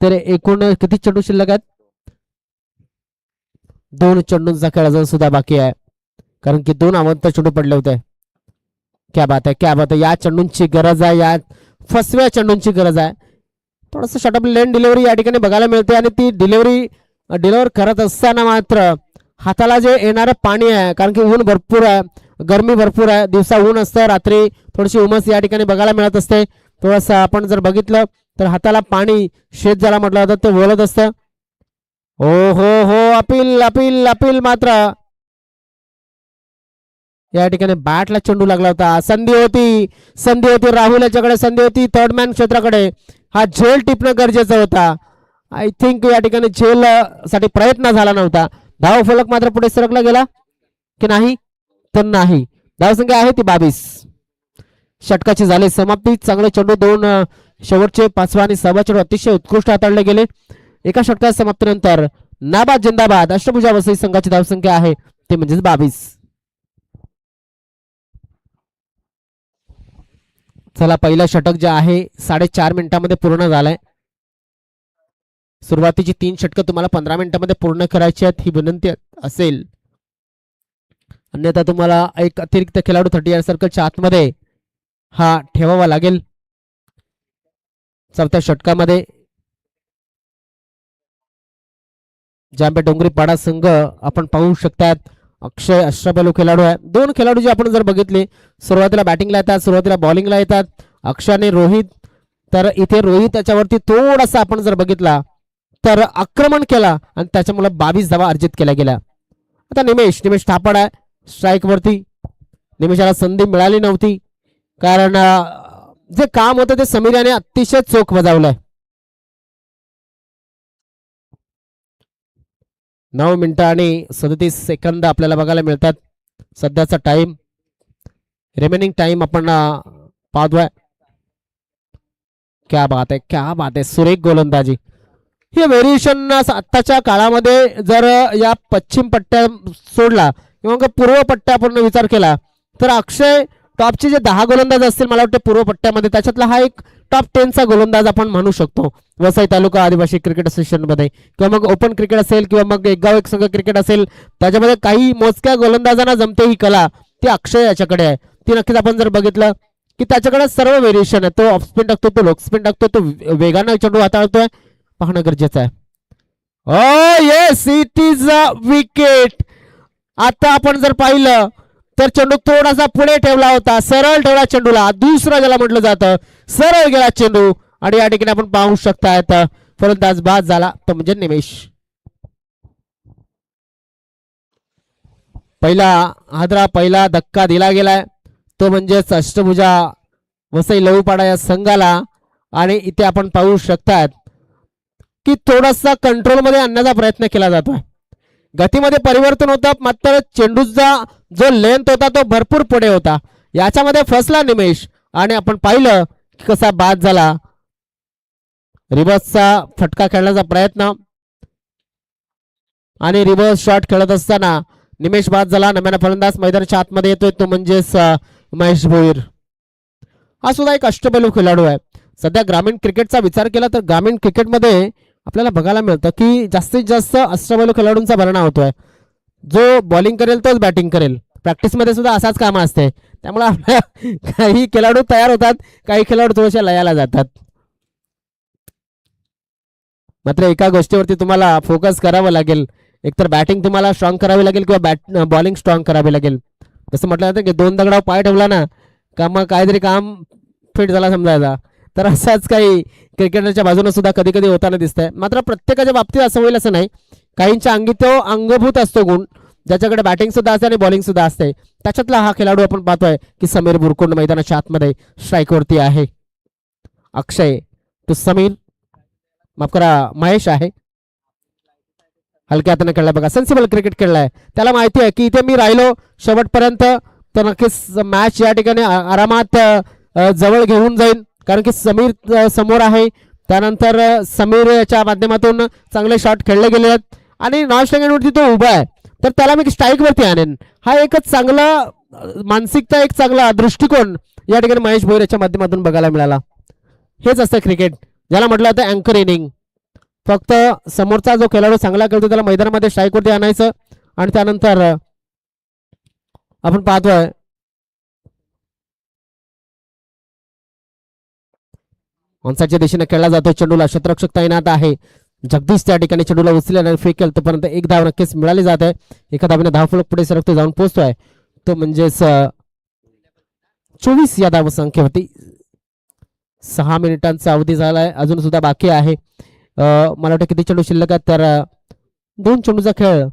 तर एकूण किती चेंडू शिल्लक आहेत. 2 चेंडूंचा खेळ अजून सुद्धा बाकी आहे कारण की 2 अवंत चेंडू पडले होते. क्या बात आहे. या चेंडूंची गरज आहे, या फसव्या चेंडूंची गरज आहे. थोडस शॉर्ट लेन डिलिव्हरी या ठिकाणी बघायला मिळते आणि ती डिलिव्हर करत असताना मात्र हाताला जे येणारं पाणी आहे, कारण की ऊन भरपूर आहे, गरमी भरपूर आहे. दिवसा ऊन असतं, रात्री थोडीशी उमस या ठिकाणी बघायला मिळत असते. थोडंसं आपण जर बघितलं तर हाताला पाणी शेत ज्याला म्हटलं जातं ते वळत असतं. हो हो हो अपील मात्र या ठिकाणी बॅटला चेंडू लागला होता. संधी होती राहुल याच्याकडे, संधी होती थर्ड मॅन क्षेत्राकडे. हा झेल टिपणं गरजेचं होता. आय थिंक या ठिकाणी झेल साठी प्रयत्न झाला नव्हता. धाव फलक मात्र पुढे सरकला गेला की नाही तर नाही. धावसंख्या आहे ती 22. षटकाची झाली समाप्ती. चांगले चेंडू 2 शेवटचे 5वा आणि 6वा चेंडू अतिशय उत्कृष्ट हाताळले गेले. एका षटकाच्या समाप्तीनंतर नाबाद जिंदाबाद अष्टभुजा वसई संघाची धावसंख्या आहे ते म्हणजे 22. चला पहिलं षटक जे आहे 4.5 मिनिटांमध्ये पूर्ण झालंय. सुरुवातीची 3 षटकं तुम्हाला 15 मिनिटांमध्ये पूर्ण करायची आहेत ही विनंती असेल. अन्यथा तुम्हाला एक अतिरिक्त खेळाडू 30 सर्कलच्या आतमध्ये हा ठेवावा लागेल. चौथ्या षटकामध्ये जांबे डोंगरी पाडा संघ आपण पाहू शकतात. अक्षय अष्टपैलू खेळाडू आहे. 2 खेळाडू जे आपण जर बघितले सुरुवातीला बॅटिंगला येतात, सुरुवातीला बॉलिंगला येतात, अक्षय आणि रोहित. तर इथे रोहित त्याच्यावरती थोडासा आपण जर बघितला तर आक्रमण केला आणि त्याच्यामुळे 22 धावा अर्जित केल्या गेल्या. आता निमेश थापड आहे स्ट्राईक वरती. निमेशाला संधी मिळाली नव्हती कारण जे काम होतं ते समीर याने अतिशय चोख बजावलंय. 9 मिनिटं आणि 37 सेकंद आपल्याला बघायला मिळतात. सध्याचा टाइम, रिमेनिंग टाइम आपण पाहतोय. क्या बात आहे. सुरेख गोलंदाजी. हे व्हेरिएशन आत्ताच्या काळामध्ये जर या पश्चिम पट्ट्या सोडला किंवा मग पूर्व पट्ट्या आपण विचार केला तर अक्षय टॉपचे जे 10 गोलंदाज असतील मला वाटतं पूर्व पट्ट्यामध्ये त्याच्यातला हा एक टॉप 10चा गोलंदाज आपण म्हणू शकतो वसई तालुका आदिवासी क्रिकेट असोसिएशन मध्ये किंवा मग ओपन क्रिकेट असेल किंवा मग एक गाव एक संघ क्रिकेट असेल त्याच्यामध्ये काही मोजक्या गोलंदाजांना जमते ही कला ती अक्षय याच्याकडे आहे. ती नक्कीच आपण जर बघितलं की त्याच्याकडे सर्व व्हेरिएशन आहे. तो ऑफ स्पिन टाकतो, तो लोक स्पिन टाकतो, तो वेगानं चेंडू हाताळतोय, पाहणं गरजेचं आहे. Oh yes it is a wicket. आता आपण जर पाहिलं तर चेंडू थोडासा पुढे ठेवला होता, सरळ ठेवला चेंडूला, दुसरा ज्याला म्हटलं जातं सरळ गेला चेंडू आणि या ठिकाणी आपण पाहू शकतायत फलंदाज बाद झाला तो म्हणजे निमेश. पहिला धक्का दिला गेलाय तो म्हणजेच अष्टभुजा वसई लहूपाडा या संघाला आणि इथे आपण पाहू शकतात की थोडासा कंट्रोल मध्ये आणण्याचा प्रयत्न केला जातोय. गतीमध्ये परिवर्तन होतं मात्र चेंडूचा जो लेंथ होता तो भरपूर पुढे होता. याच्यामध्ये फसला निमेश आणि आपण पाहिलं की कसा बाद झाला. रिव्हर्सचा फटका खेळण्याचा प्रयत्न आणि रिव्हर्स शॉट खेळत असताना निमेश बाद झाला. नव्यानं फलंदाज मैदानाच्या आतमध्ये येतोय तो म्हणजेच महेश भोईर. हा सुद्धा एक अष्टपैलू खेळाडू आहे. सध्या ग्रामीण क्रिकेटचा विचार केला तर ग्रामीण क्रिकेटमध्ये आपल्याला बघायला मिळतं की जास्तीत जास्त अष्टपैलू खेळाडूंचा भरणा होतोय. जो बॉलिंग करेल तोच बॅटिंग करेल. प्रॅक्टिसमध्ये सुद्धा असाच काम असते. त्यामुळे आपल्या काही खेळाडू तयार होतात, काही खेळाडू थोडेसे लयाला जातात. मात्र एका गोष्टीवरती तुम्हाला फोकस करावं लागेल. एकतर बॅटिंग तुम्हाला स्ट्रॉंग करावी लागेल किंवा बॉलिंग स्ट्रॉंग करावी लागेल. जसं म्हटलं जातं की 2 दगडावर पाय ठेवला ना का मग काहीतरी काम फिट झाला समजायचा. तर असाच काही क्रिकेटरच्या बाजूने सुद्धा कधी कधी होताना दिसतंय. मात्र प्रत्येकाच्या बाबतीत असं होईल असं नाही. काहींच्या अंगी तो अंगभूत असतो गुण, ज्याच्याकडे बॅटिंग सुद्धा असते आणि बॉलिंग सुद्धा असते. त्याच्यातला हा खेळाडू आपण पाहतोय की समीर बुरकुंड मैदानाच्या आतमध्ये स्ट्राईकवरती आहे. अक्षय तो समीर माफ करा महेश आहे. हलक्या हाताने खेळलाय बघा, सेन्सिबल क्रिकेट खेळलाय. त्याला माहिती आहे की इथे मी राहिलो शेवटपर्यंत तर नक्कीच मॅच या ठिकाणी आरामात जवळ घेऊन जाईल. कारण की समीर समोर आहे. त्यानंतर समीरच्या माध्यमातून चांगले शॉट खेळले गेले आहेत आणि नॉन स्ट्राईकवरती तो उभा आहे तर त्याला मी स्ट्राईक वरती आणेन. हा एकच चांगला मानसिकता, एक चांगला दृष्टिकोन या ठिकाणी महेश भोईर याच्या माध्यमातून बघायला मिळाला. हेच असतं क्रिकेट, ज्याला म्हटलं जातं अँकर इनिंग. फक्त समोरचा जो खेळाडू चांगला खेळतो त्याला मैदानामध्ये स्ट्राईकवरती आणायचं आणि त्यानंतर आपण पाहतोय ऑनसाईडच्या दिशेने खेळला जातो. चेंडूला क्षेत्ररक्षक तैनात आहे. जगदीश त्या ठिकाणी चेंडूला उचलला आणि फेकेल तोपर्यंत एक धाव नक्कीच मिळाली जात आहे. एका धावेने धावफलक पुढे सरकतो, जाऊन पोहोचतोय तो म्हणजेच 24 या धाव संख्येवरती. 6 मिनिटांचा अवधी झालाय, अजून सुद्धा बाकी आहे. मला वाटतं किती चेंडू शिल्लक आहेत तर 2 चेंडूचा खेळ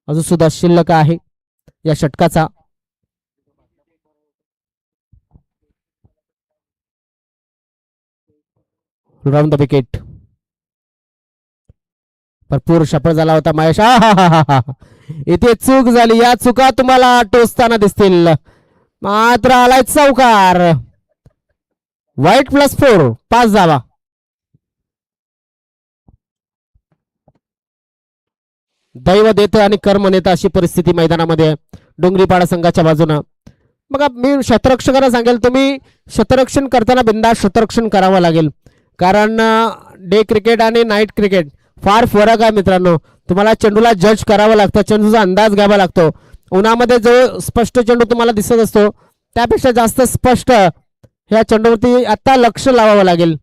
अजून सुद्धा शिल्लक आहे या षटकाचा. राऊंड द विकेट भरपूर सफळ झाला होता महेश. इथे चूक झाली. या चुका तुम्हाला टोचताना दिसतील. मात्र आलाय चौकार. वाईट +4 5 धावा. दैव देत आणि कर्म नेत अशी परिस्थिती मैदानामध्ये डोंगरीपाडा संघाच्या बाजूनं. मग मी शतरक्षकांना सांगेल तुम्ही शतरक्षण करताना बिनधास्त शतरक्षण करावं लागेल. कारण डे क्रिकेट आणि नाईट क्रिकेट फार फरक आहे मित्रांनो. तुम्हाला चेंडूला जज करावं लागतं, चेंडूचा अंदाज घ्यावा लागतो. उन्हामध्ये जो स्पष्ट चेंडू तुम्हाला दिसत असतो त्यापेक्षा जास्त स्पष्ट ह्या चेंडूवरती आता लक्ष लावावं लागेल.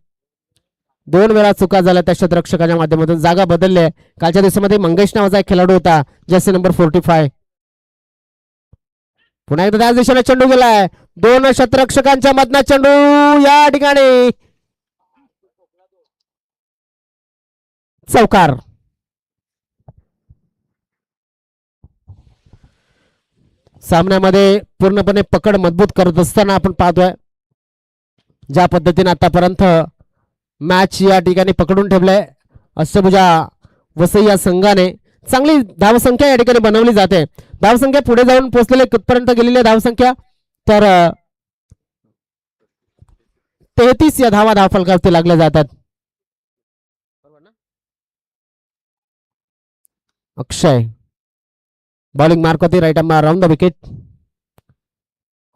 2 वेळा चुका झाल्या त्या शतरक्षकाच्या माध्यमातून. जागा बदलल्या. कालच्या दिवसामध्ये मंगेश नावाचा एक खेळाडू होता, जर्सी नंबर 45. पुन्हा एकदा त्याच दिशेने चेंडू गेलाय. 2 शतरक्षकांच्या मधनं चेंडू या ठिकाणी चौकार. सामन्यामध्ये पूर्णपणे पकड मजबूत करत असताना आपण पाहतोय ज्या पद्धतीने आतापर्यंत मॅच या ठिकाणी पकडून ठेवलंय अष्टभुजा वसई या संघाने. चांगली धावसंख्या या ठिकाणी बनवली जाते. धावसंख्या पुढे जाऊन पोहोचलेले कुठपर्यंत गेलेली धावसंख्या तर 33 या धावा धावफलकावरती लागल्या जातात. अक्षय बॉलिंग मार्क होती राईट अराउंड द विकेट.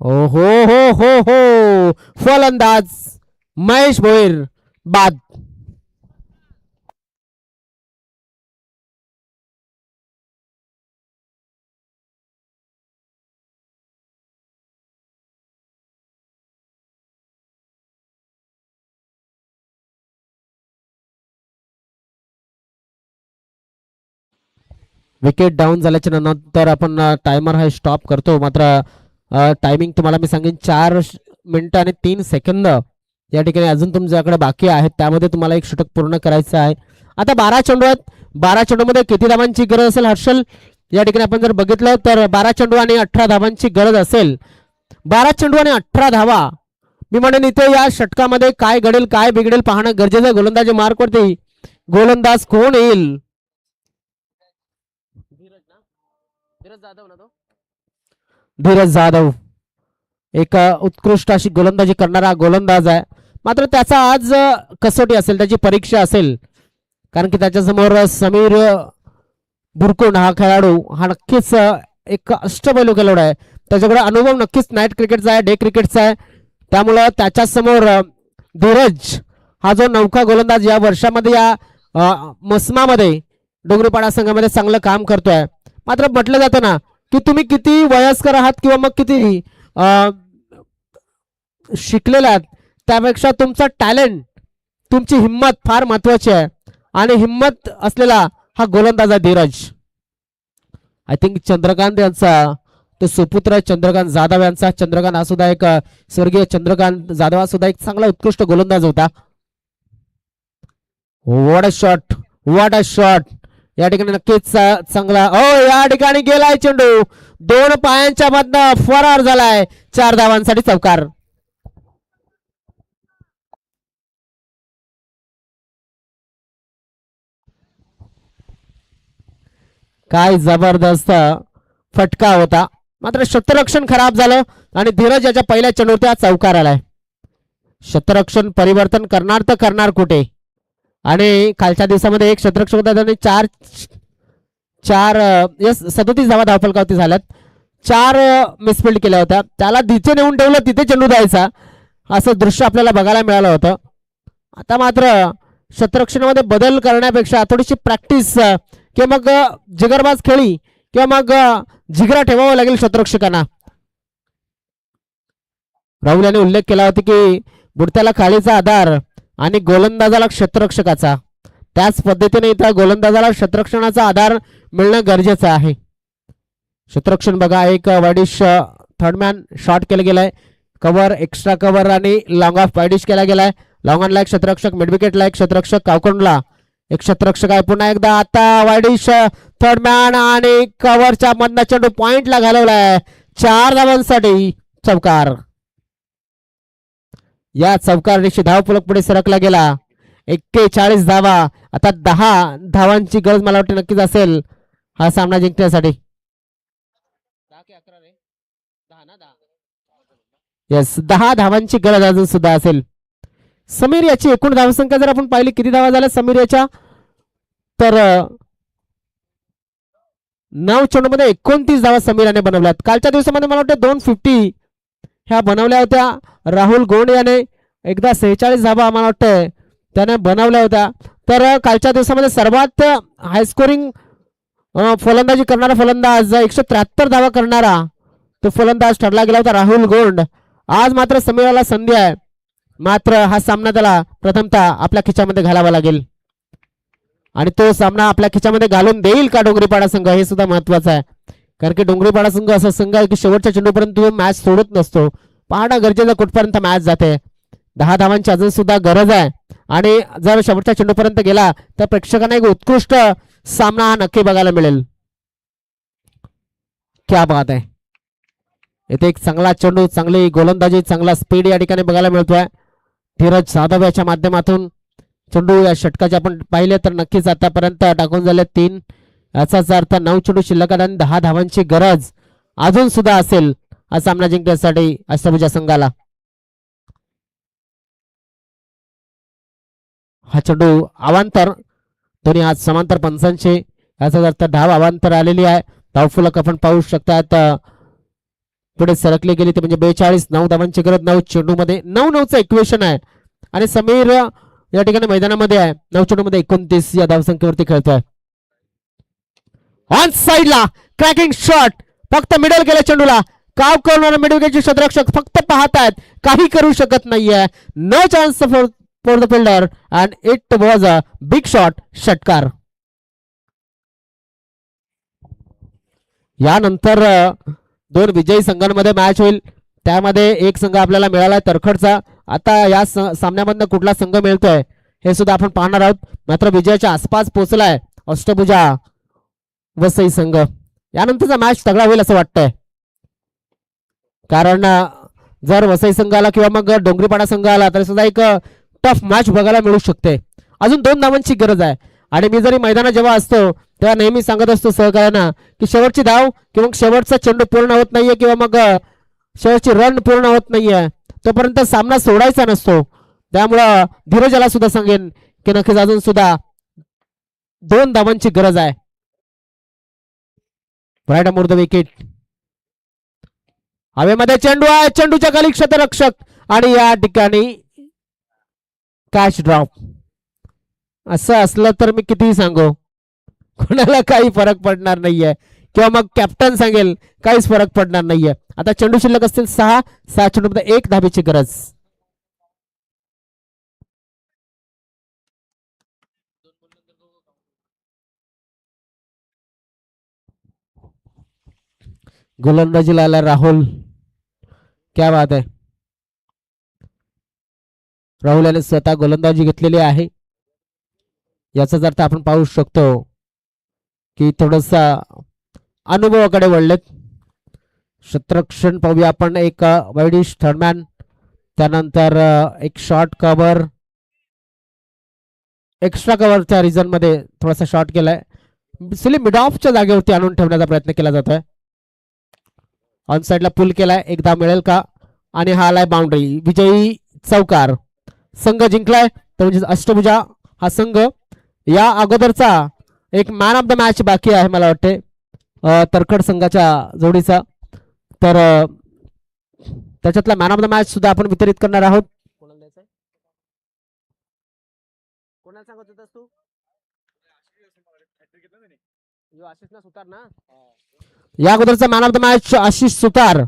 ओ हो फलंदाज महेश भोईर बाद. विकेट डाऊन झाल्याच्या नंतर आपण टायमर हा स्टॉप करतो. मात्र टायमिंग तुम्हाला मी सांगेन 4 मिनिटं आणि 3 सेकंद या ठिकाणी अजून तुमच्याकडे बाकी आहेत. त्यामध्ये तुम्हाला एक षटक पूर्ण करायचं आहे. आता 12 चेंडू आहेत. 12 चेंडूमध्ये किती धावांची गरज असेल हर्षल? या ठिकाणी आपण जर बघितलं तर 12 चेंडू आणि 18 धावांची गरज असेल. 12 चेंडू आणि 18 धावा. मी म्हणेन इथे या षटकामध्ये काय घडेल काय बिघडेल पाहणं गरजेचं आहे. गोलंदाजी मार्कवरती गोलंदाज कोण येईल? धीरज जाधव एक उत्कृष्ट अशी गोलंदाजी करणारा गोलंदाज आहे. मात्र त्याचा आज कसोटी असेल, त्याची परीक्षा असेल, कारण की त्याच्यासमोर समीर बुरकुंड हा खेळाडू हा नक्कीच एक अष्टपैलू खेळाडू आहे. त्याच्याकडे अनुभव नक्कीच नाईट क्रिकेटचा आहे, डे क्रिकेटचा आहे. त्यामुळं त्याच्यासमोर धीरज हा जो नौका गोलंदाज या वर्षामध्ये या मसमामध्ये डोंगरीपाडा संघामध्ये चांगलं काम करतोय. मात्र म्हटलं जातं ना की तुम्ही किती वयस्कर आहात किंवा मग किती शिकलेले आहात, त्यापेक्षा तुमचा टॅलेंट, तुमची हिंमत फार महत्वाची आहे. आणि हिंमत असलेला हा गोलंदाज आहे धीरज. आय थिंक चंद्रकांत यांचा तो सुपुत्र चंद्रकांत जाधव यांचा, चंद्रकांत हा सुद्धा एक स्वर्गीय चंद्रकांत जाधव हा सुद्धा एक चांगला उत्कृष्ट गोलंदाज होता. What a shot, what a shot. या ठिकाणी नक्कीच चांगला या ठिकाणी गेलाय चेंडू, 2 पायांच्या मधनं फरार झालाय. 4 धावांसाठी चौकार. काय जबरदस्त फटका होता. मात्र क्षेत्ररक्षण खराब झालं आणि धीरज याच्या पहिल्या चेंडूवर त्या चौकार आलाय. क्षेत्ररक्षण परिवर्तन करणार तर करणार कुठे? आणि खालच्या दिवसामध्ये एक क्षेत्ररक्षक होता, त्याने 37 धावा धावफलकावरती झाल्यात. 4 मिसफिल्ड केल्या होत्या. त्याला तिथे नेऊन ठेवलं, तिथे चेंडू द्यायचा असं दृश्य आपल्याला बघायला मिळालं होतं. आता मात्र क्षेत्ररक्षणामध्ये बदल करण्यापेक्षा थोडीशी प्रॅक्टिस किंवा मग जिगरबाज खेळी किंवा मग जिगरा ठेवावा लागेल क्षेत्ररक्षकांना. राहुल यांनी उल्लेख केला होता की बुडत्याला खालीचा आधार आणि गोलंदाजाला क्षेत्ररक्षकाचा. त्याच पद्धतीने इथं गोलंदाजाला क्षेत्ररक्षणाचा आधार मिळणं गरजेचं आहे. क्षेत्ररक्षण बघा, एक वाईडिश थर्डमॅन शॉट केलं गेलाय, कव्हर, एक्स्ट्रा कव्हर आणि लॉंग ऑफ वाईडिश केला गेलाय. लॉंग ऑनला एक क्षेत्ररक्षक, मिड विकेटला एक क्षेत्ररक्षक, कावकोंडला एक क्षेत्ररक्षक आहे. पुन्हा एकदा आता वाईडिश थर्डमॅन आणि कव्हरच्या मधनं चेंडू पॉइंटला घालवलाय. 4 धावांसाठी चौकार. या चौकाराशी धावफलक पुढे सरकला गेला. 41 धावा. आता 10 धावांची गरज मला वाटते नक्कीच असेल हा सामना जिंकण्यासाठी. येस, 10 धावांची गरज अजून सुद्धा असेल. समीर याची एकूण धावसंख्या जर आपण पाहिली, किती धावा झाल्या समीर याच्या, तर 9 चेंडूमध्ये 29 धावा समीराने बनवल्यात. कालच्या दिवसामध्ये मला वाटतं 250 ह्या बनवल्या होत्या. राहुल गोंड याने एकदा 46 धावा मला वाटतं त्याने बनवल्या होत्या. तर कालच्या दिवसामध्ये सर्वात हाय स्कोरिंग फलंदाजी करणारा फलंदाज, 173 धावा करणारा तो फलंदाज ठरला गेला होता राहुल गोंड. आज मात्र समीराला संधी आहे. मात्र हा सामना त्याला प्रथमतः आपल्या खिच्यामध्ये घालावा लागेल आणि तो सामना आपल्या खिच्यामध्ये घालून देईल का डोंगरीपाडा संघ, हे सुद्धा महत्वाचं आहे. कारण की डोंगरीपाडा संघ असा संघ आहे की शेवटच्या चेंडूपर्यंत तो मॅच सोडत नसतो. पाहणं गरजेचं कुठपर्यंत मॅच जाते. 10 धावांची अजून सुद्धा गरज आहे आणि जर शेवटच्या चेंडूपर्यंत गेला तर प्रेक्षकांना एक उत्कृष्ट सामना हा नक्की बघायला मिळेल. क्या बात आहे. इथे एक चांगला चेंडू, चांगली गोलंदाजी, चांगला स्पीड या ठिकाणी बघायला मिळतोय. धीरज जाधव याच्या माध्यमातून चेंडू या षटकाचे आपण पाहिले तर नक्कीच आतापर्यंत टाकून झाले 3. याचाच अर्थ 9 चेंडू शिल्लक आणि 10 धावांची गरज अजून सुद्धा असेल हा सामना जिंकण्यासाठी अष्टभुजा संघाला. हा चेंडू अवांतर, दोन्ही हात समांतर पंचांचे याचा अर्थ धाव अवांतर आलेली आहे. धावफलक आपण पाहू शकतात पुढे सरकले गेले ते म्हणजे 42. 9 धावांची गरज 9 चेंडूमध्ये. 9-9चं इक्वेशन आहे आणि समीर या ठिकाणी मैदानामध्ये आहे. 9 चेंडूमध्ये 29 या धावसंख्येवरती खेळतोय. ऑन साइडला क्रॅकिंग शॉट, फक्त मिडल गेल्या चेंडूला. काव करणारे मिडविकेटचे क्षेत्ररक्षक फक्त पाहतायत, काही करू शकत नाहीये. No chance for the fielder and it was a big shot. षटकार. यानंतर दोन विजयी संघांमध्ये मॅच होईल. त्यामध्ये एक संघ आपल्याला मिळाला तरखडचा. आता या सामन्यामधनं कुठला संघ मिळतोय हे सुद्धा आपण पाहणार आहोत. मात्र विजयाच्या आसपास पोहोचलाय अष्टभुजा वसई संघ. यानंतरचा मॅच तगडा होईल असं वाटतंय, कारण जर वसई संघ आला किंवा मग डोंगरीपाडा संघ आला तर सुद्धा एक टफ मॅच बघायला मिळू शकते. अजून 2 धावांची गरज आहे आणि मी जरी मैदानात जेव्हा असतो तेव्हा नेहमी सांगत असतो सहकार्यांना की शेवटची धाव किंवा शेवटचा चेंडू पूर्ण होत नाहीये किंवा मग शेवटची रन पूर्ण होत नाहीये तोपर्यंत सामना सोडायचा नसतो. त्यामुळं धीरजाला सुद्धा सांगेन की नक्कीच अजून सुद्धा 2 धावांची गरज आहे. राईट अमोर द विकेट. हवेमध्ये चेंडू आहे, चेंडूच्या खाली क्षेत्ररक्षक आणि या ठिकाणी कॅच ड्रॉप. असं असलं तर मी कितीही सांगू कोणाला काही फरक पडणार नाहीये किंवा मग कॅप्टन सांगेल काहीच फरक पडणार नाहीये. आता चेंडू शिल्लक असतील 6 चेंडूमध्ये 1 धाबेची गरज. गोलंदाजीला आला राहुल. क्या बात आहे. राहुल याने स्वतः गोलंदाजी घेतलेली आहे. याचाच अर्थ आपण पाहू शकतो की थोडसा अनुभवाकडे वळलेत. क्षेत्ररक्षण पाहूया आपण. एक वाईडिश थर्डमॅन, त्यानंतर एक शॉर्ट कव्हर, एक्स्ट्रा कव्हरच्या रिजन मध्ये थोडासा शॉट केलाय. सिली मिड ऑफच्या जागेवरती आणून ठेवण्याचा प्रयत्न केला जातोय. ऑन साइडला पुल केलाय. एक धाव मिळेल का? आणि हा आलाय बाउंड्री. विजयी चौकार. संघ जिंकलाय तर म्हणजे अष्टभुजा हा संघ. या अगोदरचा एक मॅन ऑफ द मॅच बाकी आहे मला वाटते तरखड संघाच्या जोडीचा. तर त्याच्यातला मॅन ऑफ द मॅच सुद्धा आपण वितरित करणार आहोत. कोणाला सांगत होतास तू? आशिष सुतार ना. या अगोदरचा man of the match Ashish Sutar